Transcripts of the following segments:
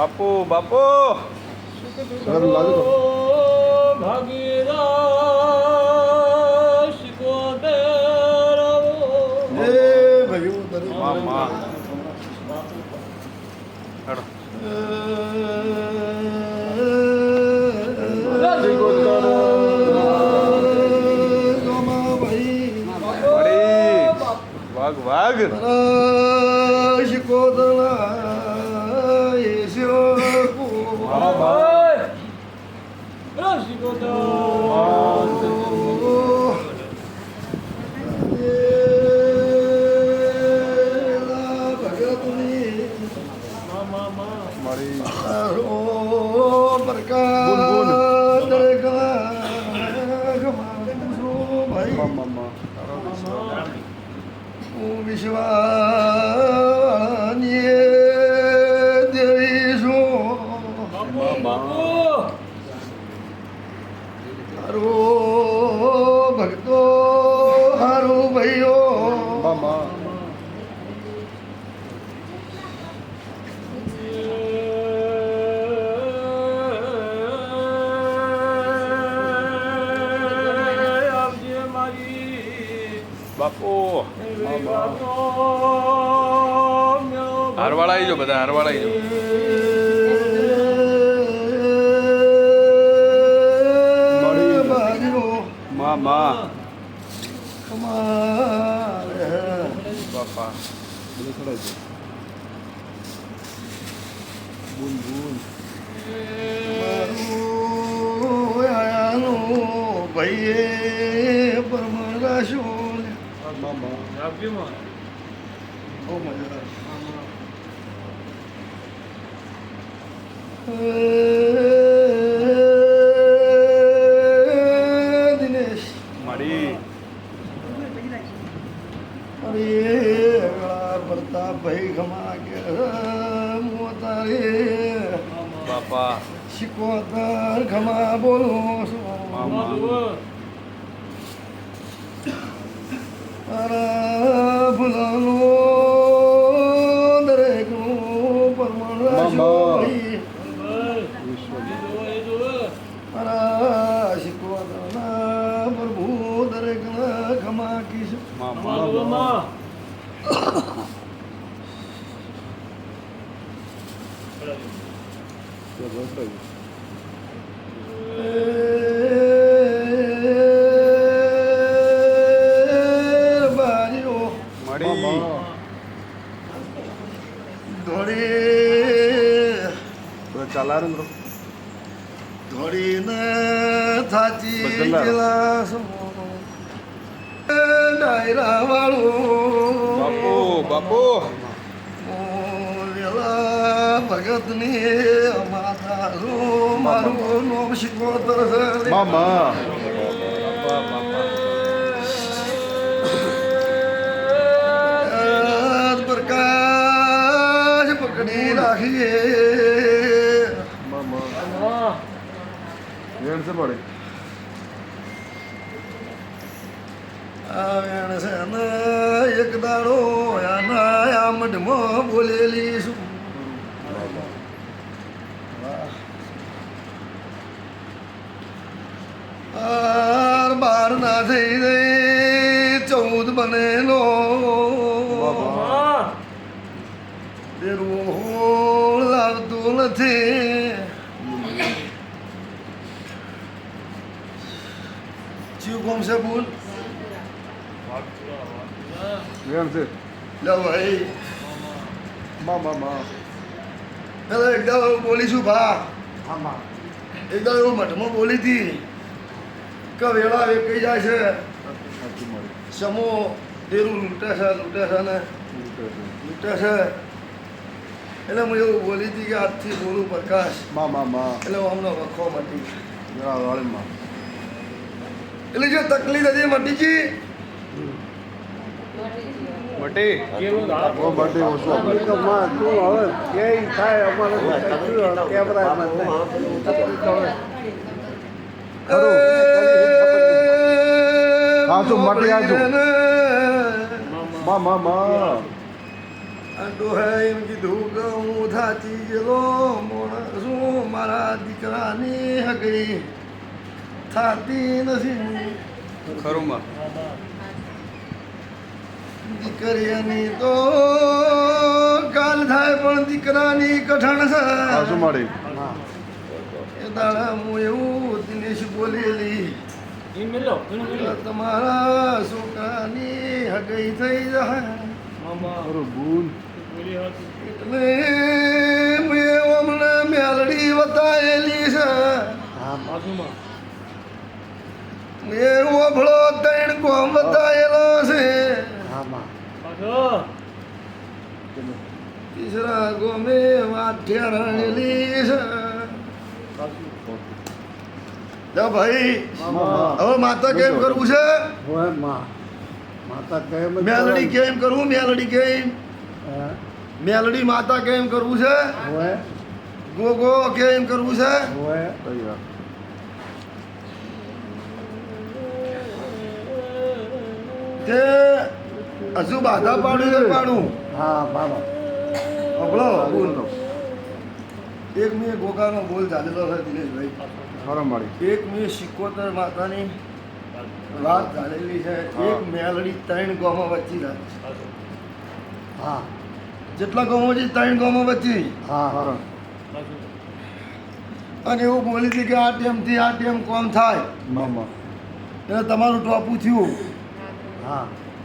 બાપુ બાપુ ભાગીદાર શિકોતેર એ ભાઈઓ મામા હેડો વાઘ વાઘ વિશ્વાની દેવીશું હારો ભક્તો હારો ભાઈઓ બાપુ હારવાળા આવી જાઓ બધા હારવાળા આવી જાઓ મામા બાપા બુન બુન મારું આયાનું ભાઈએ પરમણ રાશું મામા ઓ મજા દિનેશ મારી અરે પ્રતાપ ભાઈ ખમા કે મોતારે બાપા શિકોતર ખમા બોલો મામા મારા ફૂલાનો દરેકનું પરમાણ રાશો મારા શિકોતરના પ્રભુ દરેકના ખમા કીશ મામા મારી ચાલારું ધોળીને થાચી બદલા. ગેલા ડાયરા વાળું બાપુ બાપુ વેલા ભગતની માતાનું મારું નામ શિકોતર છે મામા પ્રકાશ પકડી રાખીએ વેણ છે પડે વેણ છે ને એક દાડો આના આમઢમાં બોલેલી શું બાર ના થઈ ગઈ 14 બનેલો રોળ લાવતું નથી ચિયું કોમ છે બોલ વેણ છે લે ભાઈ મામા પેલા એક દાડો બોલી છું ભા એક દાડો એવું મઠમાં બોલી હતી કે વેળા વેકાઈ જાય છે સમો દેરું લૂંટે છે ને લૂંટે છે એટલે હું એવું બોલી હતી કે આજથી બોલું પ્રકાશ મામા એટલે હું અમને વખો મટી વાળીમાં એટલે જો તકલીફ હતી મટી ગઈ બટી ઓ બટી ઓછો હા તો મટી આજો મામા ડોહે એમ કીધું કે હું થાચી ગયેલો માણસ છું, મારા દીકરાની હગઈ થાતી નથી. ખરું માં દીકરીની તો કાલ થાય પણ દીકરાની કઠણ છે. સાસુ મારી એ દાડા હું એવું દિનેશ બોલેલી એ મેલો ઘણું કે મેલો તમારા છોકરાની હગઈ થઈ જાય. મામા ખરું બૂન બોલી હતી એટલે મેં અમને મેલડી બતાવેલી છે. બાજુમાં મેં ઓભળો ત્રણ કોમ બતાવેલો છે. પાછો તીસરા ગોમે વાઠ્યા રણેલી છે. જા ભાઈ હવે માતા કેમ કરવું છે? મેલડી કેમ કરવું? મેલડી કેમ? મેલડી માતા કેમ કરવું છે? ગોગો કેમ કરવું છે? તૈયાર તે હજુ બાધા પાડું તો પાડું. હભળો બોલ. એક મેં ગોગાનો બોલ ચાલેલો છે દિનેશભાઈ. ખરું મારી એક મેં સિકોતર માતાની વાત ચાલેલી છે. એક મેલડી ત્રણ ગામો વચ્ચે જાય. જેટલા ગામો છે ત્રણ ગામો વચ્ચે. ખરું અને એવું બોલી હતી કે આ ટેમથી આ ટેમ કોમ થાય મામા એટલે તમારું ટોપું થયું.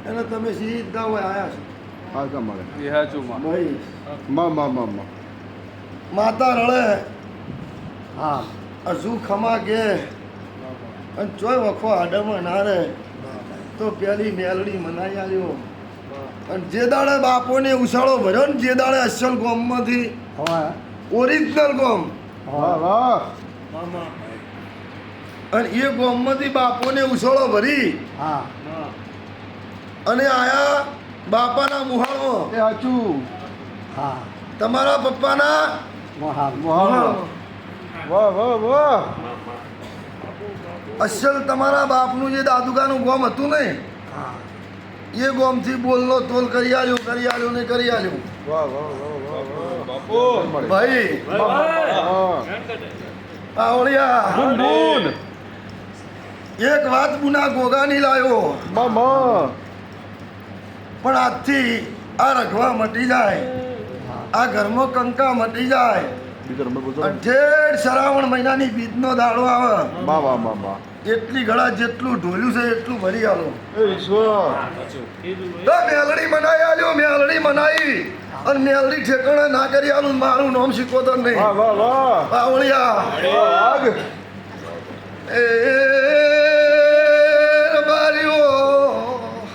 એટલે તમે સીધા હોય આયા છો. આ કા મારે એ હાચું માં ભાઈ મામા માતા રળે હજુ ખમા કે અને ચોય વખો આડામાં ના રહે તો પેલી મેલડી મનાઈ આવ્યો. અને જે દાડે બાપોને ઉછાળો ભર્યો ને જે દાડે અસલ ગોમમાંથી ઓરિજિનલ ગોમ વાહ વાહ મામા અને એ ગોમમાંથી બાપોને ઉછાળો ભરી અને આયા બાપાના મુહાળમાં એ સાચું તમારા પપ્પાના વાહ વાહ વાહ વાહ અસલ તમારા બાપનું જે દાદુકાનું ગોમ હતું ને એ ગોમથી બોલનો તોલ કરી આલ્યો ને કરી આલ્યો. વાહ વાહ વાહ વાહ વાહ બાપુ ભાઈ હા આવળિયા બૂન એક વાત બુના ગોગાની લાયો મામા પણ આજથી આ રખવા મટી જાય, આ ઘરમાં કંકા મટી જાય. બીજો નંબર બોલજો અને ઠેઠ શ્રાવણ મહિનાની બીજનો દાડો આવે વાહ મામા એટલી ઘડા જેટલું ઢોલ્યું છે એટલું ભરી આલો. એ ઈશ્વર કીધું તો મેલડી મનાઈ આલ્યો, મેલડી મનાઈ અને મેલડી ઠેકાણે ના કરી આલું. મારું નામ શીખોતર નહીં. વાહ વાહ વાહ આવળિયા આગ એ રબારીઓ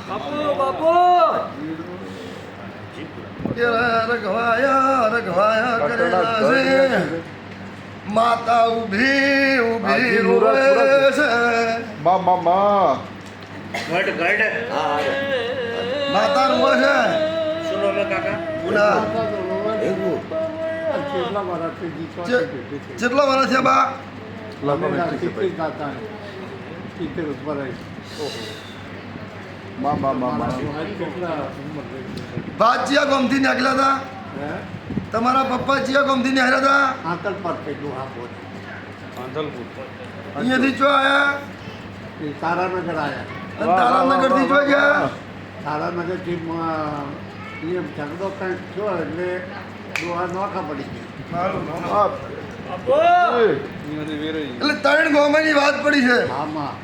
બાપુ બાપુ રઘવાયા કરેલા છે. માતા ઊભી ઊભી રોવે છે. મામા માતા રોવે છે. બોલા કેટલા વર્ષ છે બા? મામા બા ચિયા ગામથી નીકળ્યા હતા? તમારા પપ્પા ચિયા ગામથી નીકળ્યા હતા? અહીંયાથી ચો આયા? તારાનગર આવ્યા. અને તારાનગરથી ચો ગયા? તારાનગરથી ઝઘડો કંઈક થયો એટલે દોહા નોખા પડી ગઈ. બાપુ એટલે ત્રણ ગામની વાત પડી છે. આમાં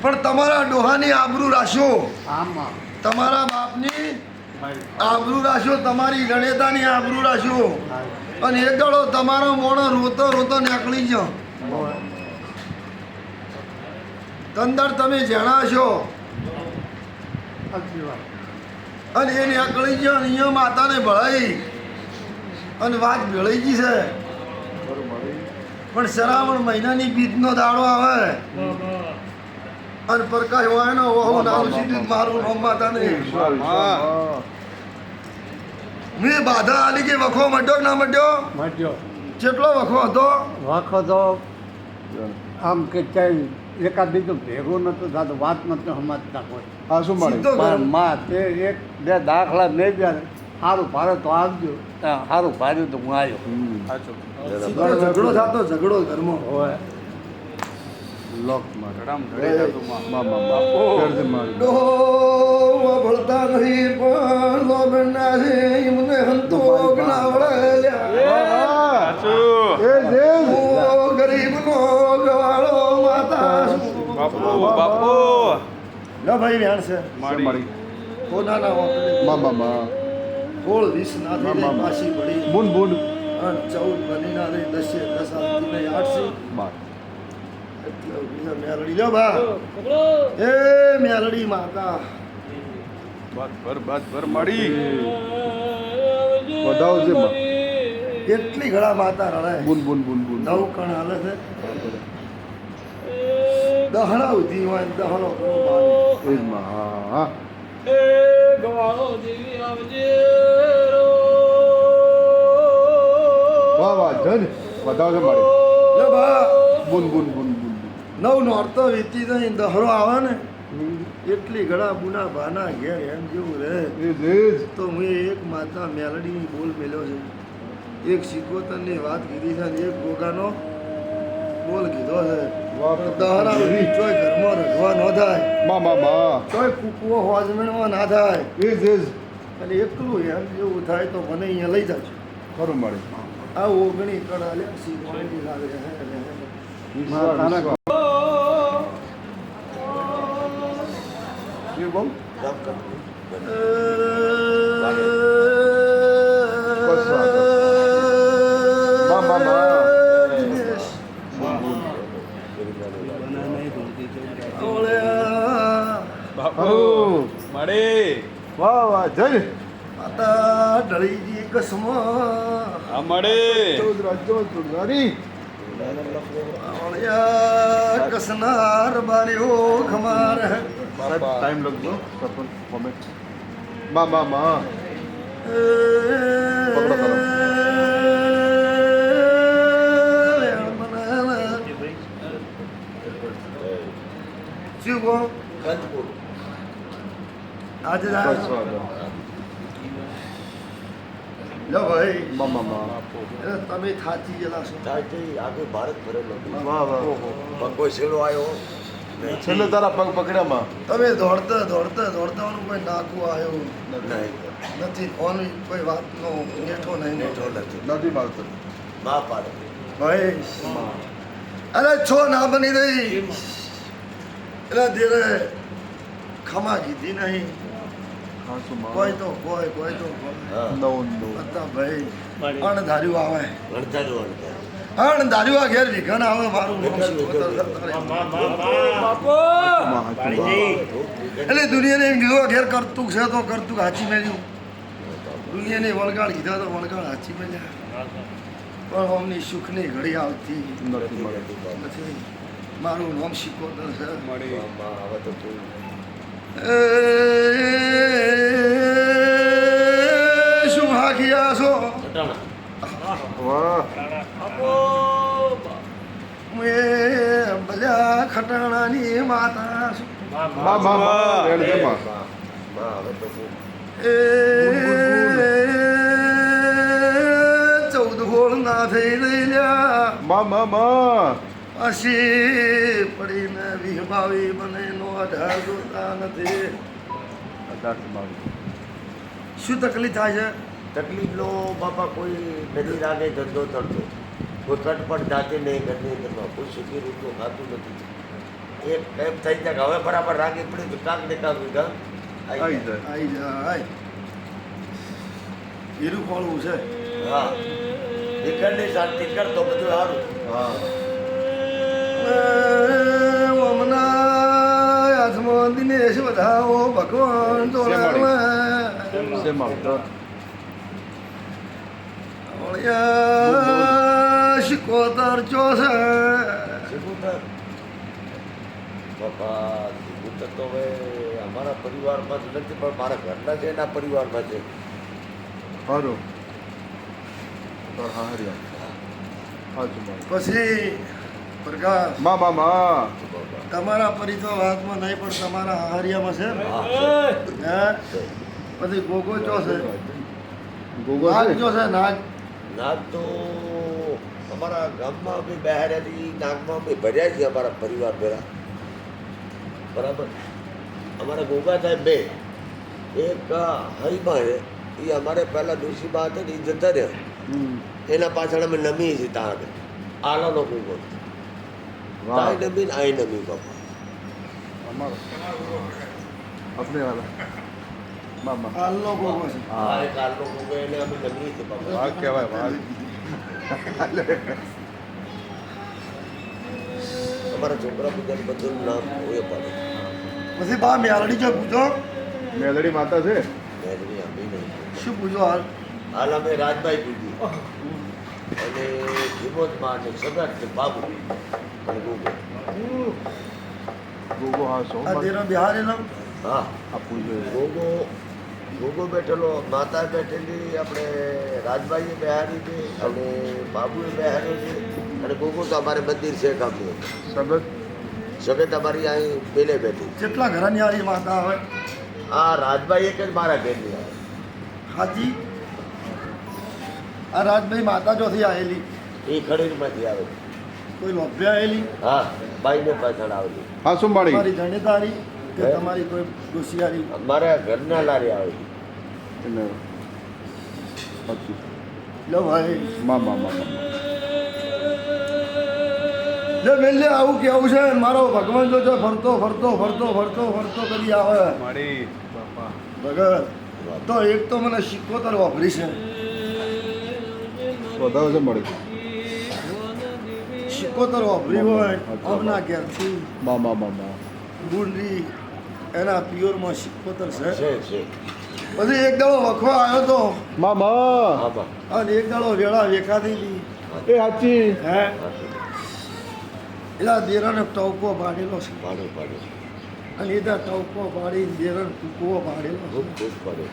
પણ તમારા ડોહાની આબરૂ રાખ્યો, આમાં તમારા બાપની ભાઈ આબરૂ રાખ્યો, તમારી ગણેતાની આબરૂ રાખ્યો. અને એક દાડો તમારો મોણો રોતો રોતો નીકળી ગયો. તંદર તમે જણાશો સાચી વાત. અને એ નીકળી ગયો અને અહીંયા માતાને ભળાઈ અને વાત ભેળાઈ ગઈ છે. પણ શ્રાવણ મહિનાની બીજનો દાડો આવે અને પ્રકાશ હોય ને ઓહો નાનું સીધું મારું નામ માતાને. મેં બાધા આલી કે વખો મટ્યો કે ના મટ્યો? મટ્યો કેટલો વખો હતો? વખો તો આમ કે ક્યાંય એકાદ બીજું ભેગું નહોતું થતું, વાત નહોતું સમજતા કોઈ. આ શું મળે સીધો પણ માં તે એક બે દાખલા નહીં ગયા સારું ભારે તો આપજો સારું ભારે તો હું આવ્યો ઝઘડો થતો ઝઘડો ઘરમાં હોય લોક મારે રડામ મામા કરજે મારી ડો ભળતા નહીં પણ લોબના છે એમને સંતોષ ના વળેલ્યા એ જે હું ગરીબનો ગવાળો માતા છું. બાપુ બાપુ ના ભાઈ વ્યાણ છે મારી કોનાના વાપરે મામા 16 20 ના થઈ જાય પાછી પડી બુન બુન અને 14 બનીના રહી 10 આવતી નહીં 8 બાર એટલે બીજા મેલડી લ્યો બા એ મેલડી માતા બસ ભર મળી વધાવજે માં કેટલી ઘણા માતા રડાય બુન બુન બુન બુન નવ કણ હાલે છે દહણા ઉધી હોય ને દહણો કરો બાર. એ જ માં હા હા વાહ વાહ જન વધાવજે મારી લે બા બુન બુન બુન બુન નવ નોરતો વીતી જાય દહરો આવે ને એટલી ઘણા બુના ભાના ઘેર એમ જેવું રહે એ જે તો હું એક માતા મેલડીની બોલ મેલ્યો છે એક સિકોતરની વાત કીધી છે અને એક ગોગાનો બોલ કીધો છે વાહ દહરા ઉધી ચોય ઘરમાં રખવા ન થાય મામા ચોય કૂકવો હોજમેણમાં ના થાય એ જે અને એકલું એમ જેવું થાય તો મને અહીંયા લઈ જાજો ખરું મારી આ ઓગણી કડા લે શીખવાની લાગે છે વિશ્વાસ એ બહુ બાપુ મળી વાહ વાહ જન માતા ઢળીજી કસમાં આ મળી ચૌદ રાજ્યો ચૌધારી કસનાર બારીઓ ખમાર ટાઈમ લગજો સરપંચ કોમેન્ટ માં પકડો કરો. શું કહો આજે બસ વાહ લો ભાઈ મામા તમે થાચી ગયેલા છો આખું ભારત ભરેલો વાહ વાહ કોઈ છેલ્લો આવ્યો છેલ્લે તારા પગ પકડ્યા માં તમે દોડતા દોડતાનું કોઈ નાકું આવ્યો નહીં નથી કોની કોઈ વાતનો નેઠો નહીં નેઠો નથી નથી મારતો માં પાડે ભાઈ અરે છો ના બની રહી એટલે ધીરે ખમા કીધી નહીં હા શું કોઈ તો કોઈ તો કોઈ હા નવ નવ હતા ભાઈ અણધાર્યું આવે વણતા જ વણતા અણધાર્યું આ ઘેર વિઘન આવે મારું નામ વિઘન, શીખોતર વિઘન. બાપુ એટલે દુનિયાને એમ કીધું આ ઘેર કરતું છે તો કરતું હાચી મેળ્યું દુનિયાને વળગાડ કીધા તો વળગાડ હાચી મેળ્યા પણ અમની સુખની ઘડી આવતી નથી મળે નથી મારું નામ શીખોતર છે મળી માં હવે તો તું શું હાખ્યા છો વાહ બાપુ મેં બધા ખટાણાની માતા છું માં રેડ માં માં હવે તો તું એ 14 ગોળ ના થઈ રહ્યા માં પછી પડીને વિહભાવી મને નો અઢાર જોતા નથી શું તકલીફ થાય છે તકલીફનો બાપા કોઈ નથી રાગે ધંધો તરતો કોઈ કટપટ જાતે નહીં ઘરની ઘરમાં કોઈ સુખી રૂપનું ખાતું નથી એક એમ થઈ જાય કે હવે બરાબર રાગે પડી તો કાંક ને કાંક વિધા આવી જાય આઈ જાય હીરું ખોળવું છે હા દીકરની શાંતિ કર તો બધું સારું હા હમણાં હાથમાં દિનેશ વધાવો ભગવાન શેમાં શિકોતર ચોસે શિબુતર બાપા શિબુતર તો હવે અમારા પરિવારમાં જ નથી પણ મારા ઘરના છે એના પરિવારમાં છે સારું હા હરિયા હા જુમા પછી પ્રકાશ માં તમારા પરિચય વાતમાં નહીં પણ તમારા હારિયામાં છે હા હે પછી ગોગો ચોસે ગોગો નાગ છે જો છે નાગ નાગ તો અમારા ગામમાં બી બહારેલી નાગમાં બી ભર્યા છીએ અમારા પરિવાર ભેરા બરાબર. અમારા ગોગા સાહેબ બે એક હરિમાં છે એ અમારે પહેલાં ડોશીમાં હતા ને એ જતા રહ્યા હમ. એના પાછળ અમે નમીએ છીએ ત્યાં આગળ આલાનો ગોગો વાહ તાય નમી ને આય નમી બાપા. અમારો આપણે વાલા મામા હાલનો ગોગો છે આ હા એક આલનો ગોગો એને અમે નમીએ છીએ બાપા. વાઘ કહેવાય વાઘ. અમારા છોકરા બધા બધું નામ હોય પડે પછી બા મેલડી જો પૂછો મેલડી માતા છે મેળવી આપી નહીં. શું પૂછો હાલ હાલ અમે રાજભાઈ પૂછ્યું અને હિંમતમાં અને સગત ને બાબુ અને ગોગો. ગોગો હા સો આ તેનો બિહાર એનો હા આપવું જોઈએ ગોગો ગોગો બેઠેલો માતા બેઠેલી આપણે રાજભાઈએ બેહારી છે અને બાબુએ બેહાર્યો છે અને ગોગો તો અમારે મંદિર છે ગામનું સગત સગત અમારી અહીં પેલે બેઠી. કેટલા ઘરની આવી માતા હોય આ રાજભાઈ એક જ મારા ઘરની આવે. હાજી આ રાજભાઈ માતા ચોથી આવેલી એ ખડીરમાંથી આવે. કોઈ લોભ્ય આવેલી હા બાઈને પાછળ આવેલી. હા શું માડી તમારી જણેતારી કે તમારી કોઈ ડોસિયારી અમારા ઘરના લારી આવેલી. એને પછી લો ભાઈ મામા મામા લે મેલે આવું કેવું છે મારો ભગવાન જો ફરતો ફરતો ફરતો ફરતો ફરતો કરી આવે મળી બાપા. ભગત તો એક તો મને સિક્કોતર વાપરી છે વધારે છે મળી સિક્કોતર વાપરી હોય અમના ઘેરથી મામા મામા ગુંડરી એના પિયોરમાં સિક્કોતર છે છે છે પછી એક દાડો વખવા આવ્યો તો મામા આમાં અને એક દાડો વેળા વેખાતી હતી એ સાચી હે એલા દેરાને ટવકો પાડેલો છે પાડો પાડો અને એના ટવકો પાડી દેરાને ટૂંકો પાડેલો ખૂબ ખૂબ પાડો.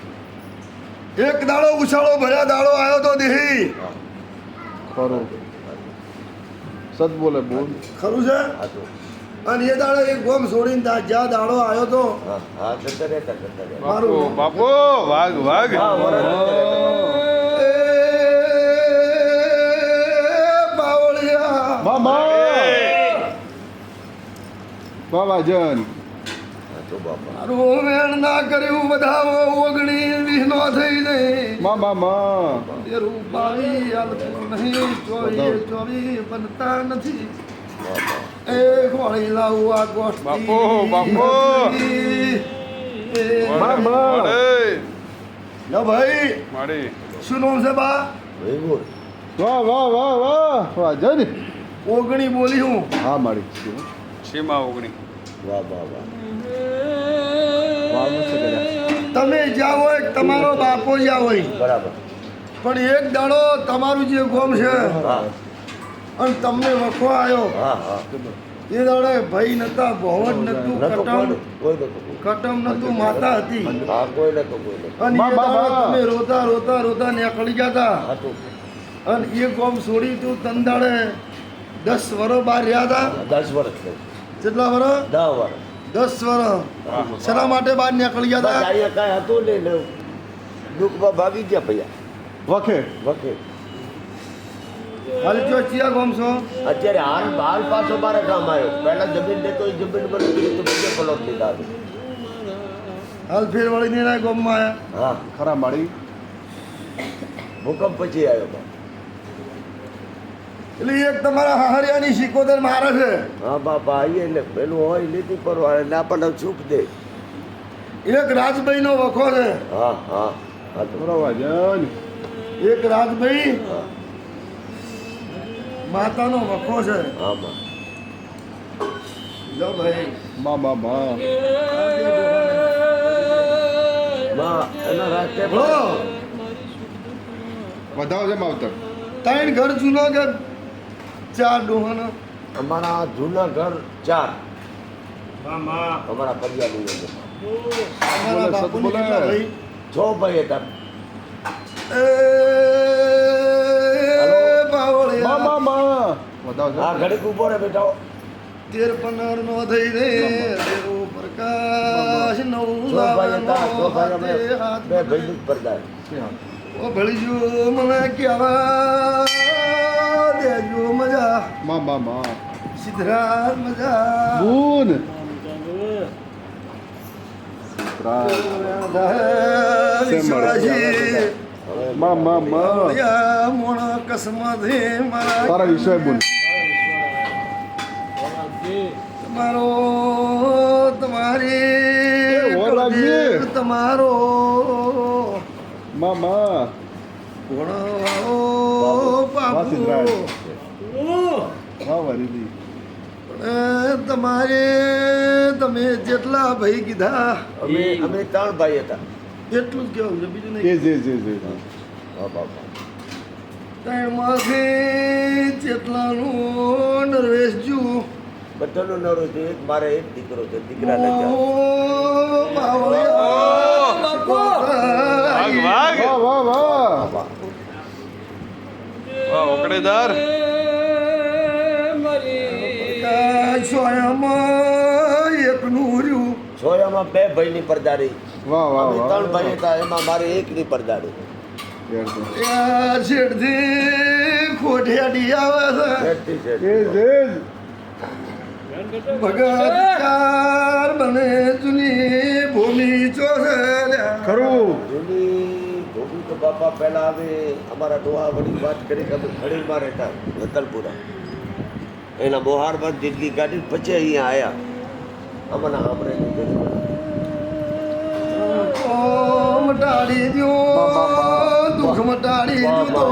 છે એક દાડો ઉછાળો ભર્યા દાડો આવ્યો તો દેહી હા ખરું સત બોલે બોલ ખરું છે હા તો અને એ દાડો એક ગોમ છોડીને જ્યાં દાડો આવ્યો તો હા હા જતા રહેતા જતા રહેતા. બાપુ બાપુ વાઘ વાઘ. હા, વરસ જતા રહેતા. એ બાવળિયા મામા બાબા જન હા તો બાપા મારું વેણ ના કર્યું બધા ઓગણી વીસનો થઈ નહીં મામા મા તેરું બાવી હાલતું નહીં ચોવીસ ચોવીસ બનતા નથી બાપા એ ખોળી લાવું આ ગોષ્ઠી બાપુ, બાપુ. મામા. મળી લો ભાઈ મળી. શું નામ છે બા વેગુર વાહ વાહ વાહ વાહ વાહ જન ઓગણી બોલી હું હા મારી સીમા ઓગણી. વાહ વાહ વાહ વાહ મસ્ત કર્યા તમે જ્યાં હોય તમારો બાપો જ્યાં હોય બરાબર પણ એક દાડો તમારું જે ગોમ છે હા અને તમને વખો આવ્યો હા હા એ દાડે ભાઈ નતા ભવન નતું નતો કટમ કોઈ નતો કટમ નતું માતા હતી હા કોઈ નતો કોઈ નતો અને બા, એ બા, દાડે બા. તમે રોતા રોતા રોતા નીકળી ગયા હા તો હતા અને એ ગોમ છોડી તું તંદાડે 10 વર્ષ બહાર રહ્યા હતા 10 વર્ષ થયું. કેટલા વર્ષ 10 વર્ષ 10 વર્ષ શેના માટે બહાર નીકળી ગયા બસ હતા અહીંયા કાંઈ હતું નહીં ને દુઃખમાં ભાગી ગયા ભૈયા વખે વખે હાલ જો ચિયા ગોમ છો અત્યારે હાલ હાલ પાછો મારે કામ આવ્યો પહેલા જમીન દેતો એ જમીન મને કીધું તો બીજે પ્લોટ લીધા હતા. હાલ ફેર વળીને ના ગોમમાં આયા હા ખરા માડી ભૂકંપ પછી આવ્યો બા. એટલે એક તમારા હાહરિયાની સિકોતર મારે છે હા બાપા આવીએ એટલે પેલું હોય લીધું પરવા એટલે આપણને સુખ દે એક રાજભાઈ નો વખો છે હા હા હા તો બરાબર જન એક રાજભાઈ હા માતાનો વખો છે હા બા લો ભાઈ મામા મા માં એના રાસ્તે બોલો વધાવો છે માવતર 3 ઘર જૂનો કે 4 ડોહાનો અમારા જૂના ઘર 4 અમારા પરિવારની અંદર અમારા બોલે, બાપુની સત બોલે. કેટલા ભાઈ 6 ભાઈ હતા એ બાવળિયા મામા મા વધાવો હા છે ઘડીક ઉભો રહે બેટા તેર પનર નો થઈ રે તેરો પ્રકાશ નવ જો ભાઈ હતા તો ભાઈ અમે હાથ બે ભાઈ પડદાર ઓ ભળીજો મને કહેવા દેજો મજા માં માં માં સિદ્ધરાજ મજા બુન વિશ્વાસી માં માં માં મોણ કસમથી મારા તારા વિષય બુન તમારો તમારી એ ઓલાજી. તમારો માં માં ઘોડો વાહ, સિદ્ધરાજ. બાપુ વાહ વરીદી તમારે તમે જેટલા ભાઈ કીધા અમે અમે ત્રણ ભાઈ હતા એટલું જ કેવું છે બીજું એ નહીં જે હા બાપા ત્રણમાંથી જેટલાનું નરવેશ જુ બધાનો નરો છે એક મારે એક દીકરો છે દીકરા નથી વાઘ વાઘ વાહ વાહ વાહ બાપા વાહ ઓકડેદાર સોયામાં એકનું રહ્યું સોયામાં બે ભાઈની પડદારી વાહ વાહ અમે ત્રણ વાહ ભાઈ હતા એમાં મારે એકની પડદારી ત્યાં શેઠથી ખોટિયાડી આવે શેઠથી શેઠ. એ જે ભગત ચાર બને જૂની ભૂમિ ચોસેલ્યા ખરું જૂની ભૂમિ તો બાપા પહેલા આવે અમારા ડોહા વળી વાત કરી કે અમે ખડીમાં રહેતા વતલપુરા એના બોહારમાં દિલ્હી ગાડી પછી અહીંયા આવ્યા અમને આપણે મટાડી દો દુઃખ મટાડી દો તો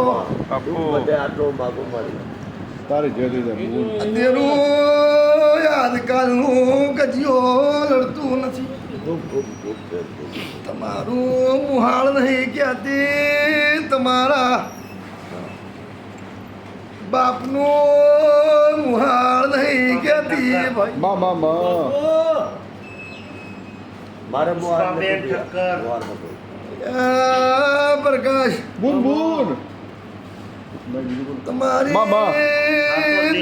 બાપુ બધે આટલો માગો મારી તારી જે રીતે બુન તેનું યાદકાલનું કજિયો લડતું નથી ખૂબ ખૂબ ખૂબ પ્રેમ ખૂબ. તમારું મુહાળ નહીં કહેતી તમારા બાપનું મુહાળ નહીં કહેતી ભાઈ માં માં માં મારે મોહાર નથી થયા. મોહાર નથી. આ પ્રકાશ બુન બુન મેં બીજું બોલ. તમારી મામા.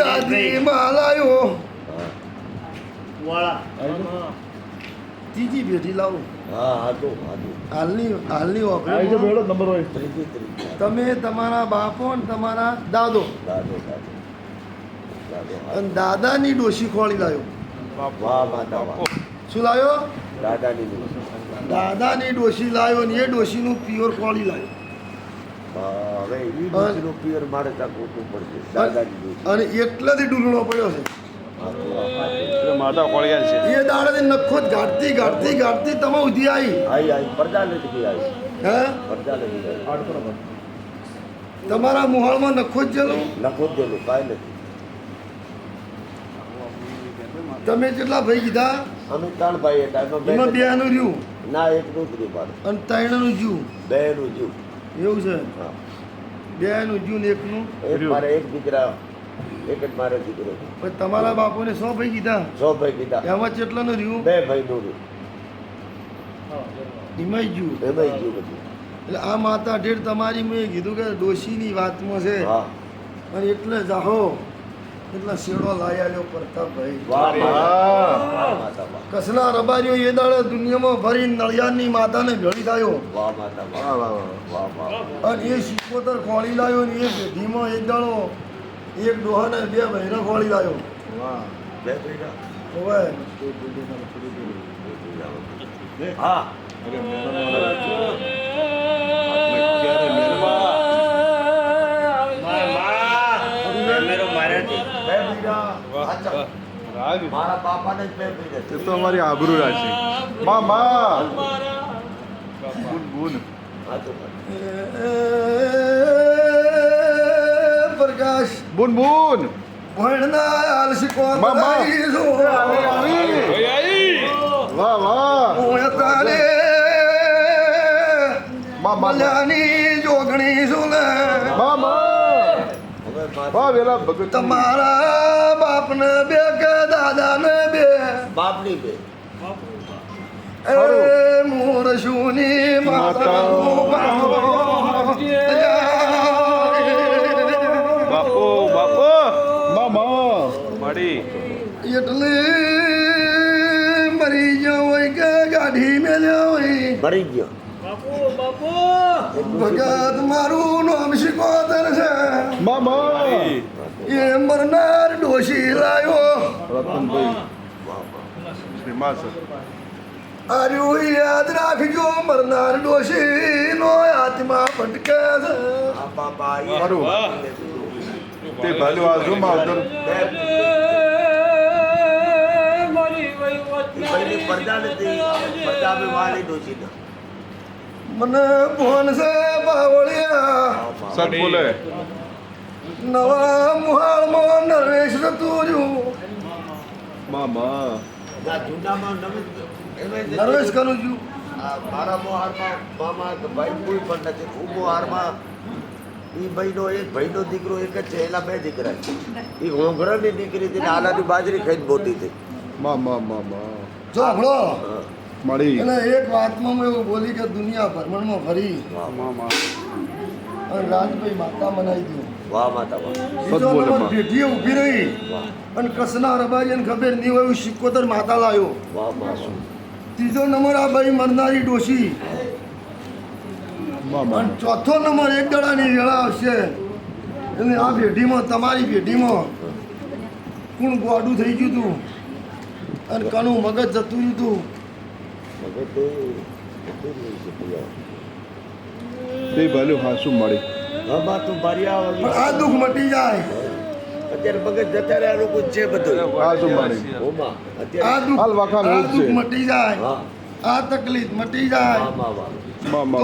દાદી માલાયો હા. ત્રીજી ભેટી લાવું હા હાચું હાચું હાલની આવી જો વાપરી બેડો નંબર હોય ત્રીજી ત્રીજી તમે તમારા બાપો ને તમારા દાદો દાદો દાદો દાદો હા. અને દાદાની ડોશી ખોળી લાવ્યો વાહ માતા વાહ શું લાવ્યો દાદાની નહીં. દાદાની ડોશી લાવ્યો ને એ ડોશીનું પ્યોર ખોળી લાવ્યો હા, હવે ઈ ડોશીનું પિયર મારે ત્યાં ગોતવું પડશે દાદાની ડોશી. અને એટલેથી ડુલણો પડ્યો છે હાચું, હા. એટલે માતા કોળિયાલ છે એ દાડે નખો જ ગાંઠતી ગાંઠતી ગાંઠતી તમે ઉધી આવી આઈ આઈ પડદા નથી ગઈ આઈ હે પડદા નથી ગઈ તમારા મુહાળમાં નખો જ જેલો લખો જ દેલું કાંઈ નથી તમે કેટલા ભાઈ કીધા અમે ત્રણ ભાઈ હતા એમાં બે નું રહ્યું ના એકનું જ રહ્યું મારું અને ત્રણનું જ્યું બેનું જીવ એવું છે હા બે નું જ્યું ને એકનું એક મારે એક દીકરા એક જ મારે દીકરો છે. પછી તમારા બાપુને 100 ભાઈ કીધા સો ભાઈ કીધા એમાં કેટલાનું રહ્યું બે ભાઈનું રહ્યું એમાં જ્યું એમાંય જીવ બધું એટલે આ માતા ઢેર તમારી મેં કીધું કે ડોશીની વાતમાં છે હા અને એટલે જાહો એટલા શેડો લાયા પ્રતાપભાઈ વાહ વાહ. વાહ માતા વાહ કસલા રબારીઓ એ દાડે દુનિયામાં ફરી નળિયારની માતાને ભેળી થયો વાહ માતા વાહ વાહ વાહ વાહ વાહ વાહ અને એ સિકોતર ખોળી લાવ્યો ને એ પેઢીમાં એક દાડો એક ડોહાને બે બહેનો ખોળી લાવ્યો વાહ બે ભાઈના હવે હા બે ભાઈના વાહ હાચા. વાહ. રાગ મારા બાપાને જ બે ભાઈ એ તો અમારી આબરૂ રાખી માં માં બુન બુન હાચું. પ્રકાશ બુન બુન ભણના હાલ શીખવા મામા. ઓય આઈ વાહ વાહ હું તારે માં માં મજાની જોગણી છું ને માં માં હવે મારે વાહ વેલા ભગત તમારા બાપને બે કે દાદાને બે બાપની બે એ મૂરશુની માતાનું બાપુ બાપુ માં માં મળી એટલે મરી ગયો ભગત મારું નામ શિકોતર છે મામા એ મરનાર ડોશી લાયો રતનભાઈ વાહ વાહ શ્રીમા સર આર્યું યાદ રાખજો મરનાર ડોશી નો આત્મા ભટકે છે આ બાપા ખરું. તે ભલે આજુ માવતર પહેલી પડદા નથી પડદા બી વાળી ડોસી ના મને ફોન છે બાવળિયા સર બોલે નવા મુહાળમાં નરેશ રતુર્યું મામા ના જૂનામાં નરેશ કરું છું મારા મોહારમાં મામા કે ભાઈ કોઈ પણ નથી હું મોહારમાં એ ભાઈનો એક ભાઈનો દીકરો એક જ છે એના બે દીકરા છે એ ઘોંઘરાની દીકરી હતી ને આલાની બાજરી ખાઈને મોટી થઈ મામા મામા જો હમણો હા. મળી અને એક વાતમાં મેં એવું બોલી કે દુનિયા ભ્રમણમાં ફરી વાહ મામા અને રાજભાઈ માતા મનાઈ દઉં વાહ માતા વાહ બીજો બોલે નંબર માં. પેઢીએ ઊભી રહી વાહ અને કસના રબારીને ખબર નહીં હોય એવું સિક્કોતર માતા લાવ્યો વાહ વાહ ત્રીજો નંબર આ ભાઈ મરનારી ડોશી મામા અને ચોથો નંબર એક દડાની વેળા આવશે અને આ પેઢીમાં તમારી પેઢીમાં કોણ ગોડું થઈ ગયું હતું અને કનું મગજ જતું રહ્યું હતું મગર તો જતું રહ્યું છે ભૈયા. તે ભલે હાસુ મળી આમાં તો મારી પણ આ દુઃખ મટી જાય અત્યારે મગજ જતા રહ્યા લોકો છે બધું હાસુ મળી ઓમાં આ અત્યારે દુઃખ હાલ વાંકા આ રોજ છે. દુઃખ મટી જાય હા આ તકલીફ મટી જાય વાહ વાહ વાહ મામા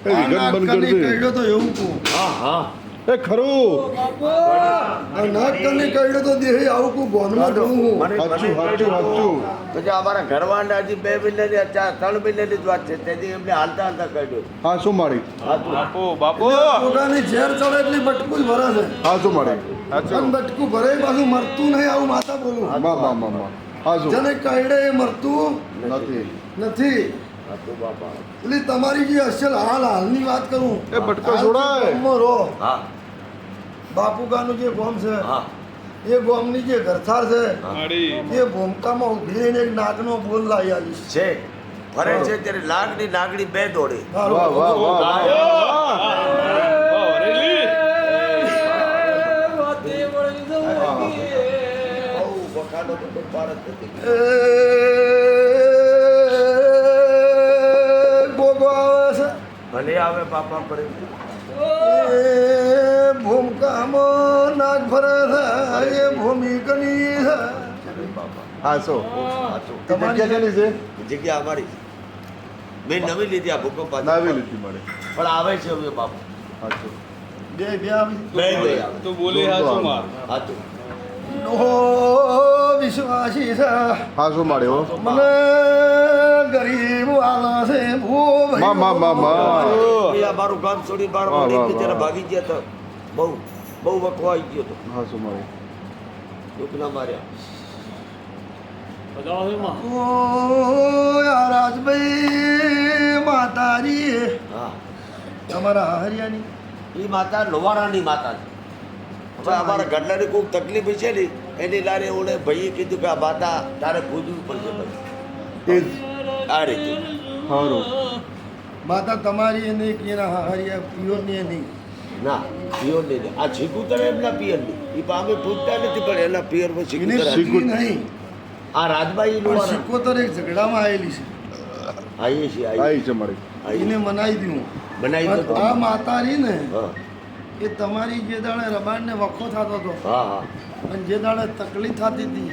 તો એ વિગત આ બંધ નાગકની કરી દે. કઈડો તો એવું કહું હા હા એ ખરું આ નાગકની કઈડો તો દેહે આવું કહું ગોનમાં જવું હું સાચું સાચું સાચું પછી અમારા ઘરવાળા હજી 2 મહિનાની 3 મહિનાની જ વાત છે તેથી એમને હાલતા હાલતા કાઢ્યો હાસુ મળી હાચું. બાપુ બાપુ પોતાની ઝેર ચડે એટલી બટકું જ ભરે છે હાસુ મળી અને બટકું ભરે પાછું મરતું નહીં આવું માતા બોલું મામા મામા હાસુ જેને કઈડે એ મરતું નથી નથી હાચું બાપા એટલે તમારી જે અસલ હાલની વાત કરું એ બટકો છોડાય. ગામમાં રહો હા બાપુગાનું જે ગોમ છે હા એ ગોમની જે ઘરથાર છે મારી એ ભૂમકામાં ઉભી રહીને એક નાગનો બોલ લાવી આવીશ છે ફરે છે ત્યારે લાગણી નાગણી બે દોડે વાહ વાહ વાહ વાહ રેલી બહુ વખાણો તો કોઈ પાર જ નથી. ગોગો આવે છે ભલે આવે બાપા પર એ ભૂમકામાં નાગ ફરે છે એ ભૂમિકની છે હાસો હાચું. તમારી જગ્યા કેની છે જગ્યા અમારી મેં નવી લીધી આ ભૂકંપ પાછી. નાવી લીધી મળી પણ આવે છે હવે બાપુ હાચું બે આવી બે બે આવે તું બોલી હાચું માર હાચું. નો વિશ્વાસી છે હાસુ મળી હો મને ગરીબ વાલા છે ભૂ મા મા મા ભાઈ આ મારું ગામ છોડી બાર વાહ, વાહ, બિચારા વાહ. ભાગી ગયા તો બહુ બહુ વખવાઈ ગયો તો હાસુ મળી દુઃખના માર્યા ઓ રાજભાઈ માતાજી હા તમારા હરિયાની એ માતા લોવારાની માતા છે હવે અમારા ગઢલાની કોઈ તકલીફ છે ને એની લારે ઓલે ભાઈએ કીધું કે આ માતા તારે પૂજવું પડશે ભાઈ એ જ આ રીતે ખરું માતા તમારી એ નહીં કે એના હરિયા પિયોરની એ નહીં ના પિયર નહીં આ શીખુતર એમના પિયર નહીં એ પામે પૂજતા નથી પણ એના પિયરમાં એને શીખુતર શીખી નહીં આ રાજબાઈ પણ લોવારા સિક્કોતર એક ઝઘડામાં આવેલી છે આવીએ છીએ આવી છે મળી એને મનાઈ દઉં બનાવી દો આ માતા રહી ને હા એ તમારી જે દાડે રબાડને વખો થતો હતો હા હા અને જે દાડે તકલીફ થતી હતી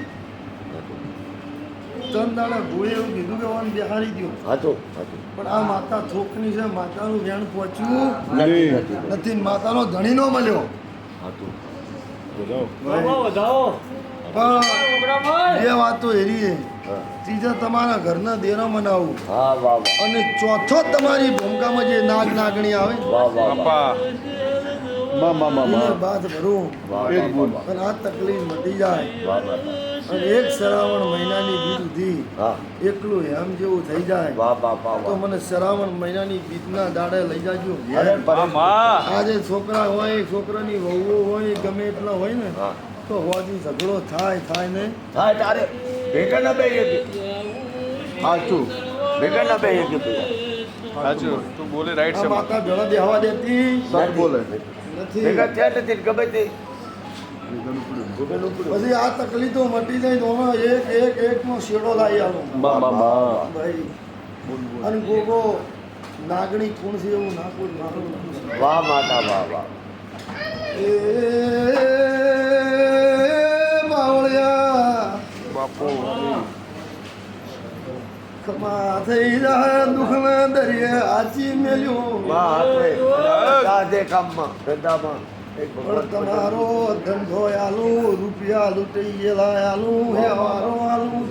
તન દાડે ભૂએ એવું કીધું કે ઓન બિહારી દો હાચું હાચું પણ આ માતા થોકની છે માતાનું વેણ પહોંચ્યું નથી નહીં. નથી નથી ને માતાનો ધણી ન મળ્યો હાચું પણ બે વાતો એરી છે. હા ત્રીજા તમારા ઘરના દેરો મનાવું હા વાહ વાહ અને ચોથો તમારી ભૂમિકામાં જે નાગ નાગણી આવે વાહ વાહ વાહ બાપા મા મા મા એને મા બાદ ભરું વાહ એ જ વાહ બોલ. વાહ અને આ તકલીફ મટી જાય વાહ વાહ અને એક શ્રાવણ મહિનાની બીજ સુધી હા એકલું હેમ જેવું થઈ જાય વાહ વાહ વાહ તો વાહ મને શ્રાવણ મહિનાની બીજના દાડે લઈ જાજો અરે મામા આજે છોકરા હોય છોકરાની વહુઓ હોય ગમે એટલા હોય ને હા તો હોવાથી ઝઘડો થાય થાય ને હા તારે ભેગા ના બે હાચું ભેગા ના બે કે ભેગા સાચું તું બોલે રાઈટ આ છે માતા ભેળા બેહવા દેતી સચ બોલે નથી. ભેગા થયા નથી ગમે તે પછી આ તકલીફો મટી જાય તો હમણાં એક નો શેડો લાવી આલો બા બા બા ભાઈ અને ગોગો નાગણી કુણ છે એવું નાખું મારું વાહ માતા વાહ વાહ એ બાવળિયા બાપુ ખમા થઈ જાય દુઃખના દરિયે આચી મેલ્યો વાહ હાથે સાદે કામમાં ધંધામાં એક પણ ભગવાન તમારો ધંધો આલું રૂપિયા લૂંટી ગયેલા આલું હેવારો આલું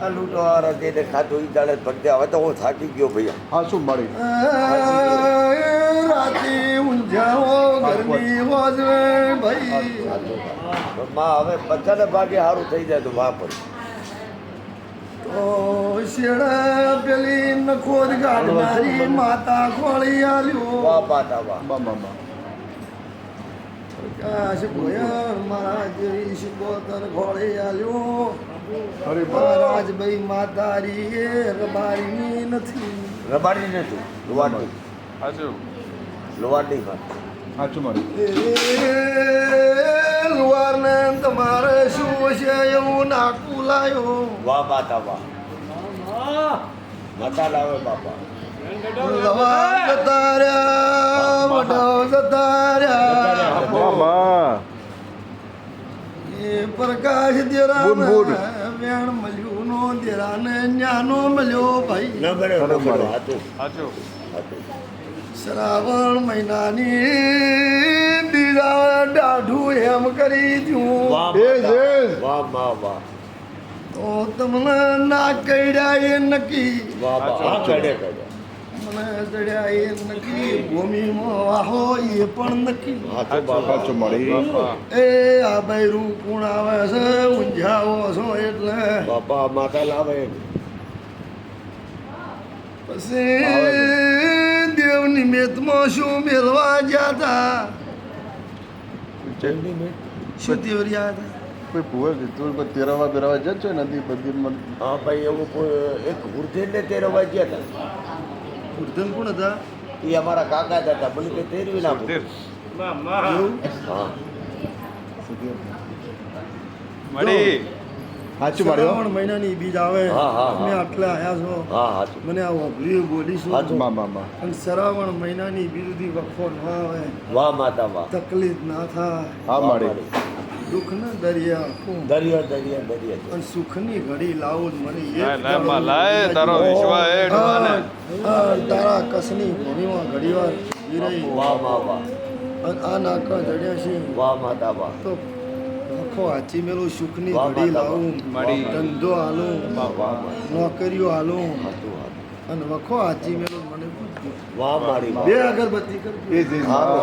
આ લૂંટવાળા જેને ખાધું ઈ દાડે ભરતે હવે તો હું થાકી ગયો ભૈયા હા શું મળી રાતે ઊંઝાઓ ગરમી વાજવે ભાઈ માં હવે બધાને ભાગે સારું થઈ જાય તો વાહ પડે તો શેડા પેલી નખોદ ગાડનારી માતા ખોળી આલ્યો વાહ માતા વાહ બા બા બા કાશ ભોયા મારા જેવી શિકોતર ખોળી આલ્યો અરે બા મહારાજભાઈ માતારી એ રબારીની નથી રબાડી નથી લોવાડી સાચું લોવાડી વાત સાચું મળી લુવારને તમારે શું છે એવું નાકું લાયો વાહ માતા વાહ માતા લાવે બાપા લવા જતા રહ્યા વડાઓ જતા રહ્યા બા બા એ પ્રકાશ દેરા બુન બુન. વેણ મળ્યું નો દેરા ને ન્યાનો મળ્યો ભાઈ ન બને ન બને હાથું સાચું હાથું શ્રાવણ મહિનાની દીરા દાઢું એમ કરી દઉં વાહ એ માતા. જે. વાહ મા વાહ તો તમને ના કર્યા એ નક્કી વાહ વાહ હા કડે કડે મને ચડ્યા એ નક્કી ભૂમિમાં વાહો એ પણ નક્કી હાથું બાપા સાચું મળી એ આ બૈરું કોણ આવે છે ઊંઝાઓ છો એટલે બાપા માતા લાવે પછી દેવ નિમિત્તમાં શું મેળવા ગયા હતા શું તેવર્યા હતા કોઈ ભૂવે તું કોઈ તેરવા બેરવા જ છે નદી બધી હા ભાઈ એવું કોઈ એક ઉર્ધેને તેરવા ગયા હતા ઉર્ધન કોણ હતા એ અમારા કાકા જ હતા બોલી કે તેરવી ના બોલી. એવું હા મળી સાચું મળ્યો શ્રાવણ મહિનાની બીજ આવે હા, હા, હા. તમે આટલા આયા છો હા હાથું મને આ વાપર્યું બોલીશું હાચું. બા બા બા અને શ્રાવણ મહિનાની બીજું વખો ના આવે વાહ માતા વાહ તકલીફ ના થાય હા વાહ મળી મારી. દુઃખના દરિયા હું દરિયા દરિયા દરિયા અને સુખની ઘડી લાવું જ મને લાય, લાય, માં, લાય, તારો વિશ્વાસ એ ડોહાને. તારા કસની ભૂમિમાં ઘડીવાર વીરાઈ વાહ વાહ વાહ અને આ નાકા જડ્યા છે વાહ માતા વાહ તો આખો હાચી મેલું સુખની વાહ, ઘડી વાહ, લાવું મળી. ધંધો હાલું વાહ વાહ વાહ નોકરીઓ હાલું હાથું હાથું અને વખો હાચી મેલું મને પૂછ્યું વાહ મારી વાહ બે અગરબત્તી કરજો એ જે હા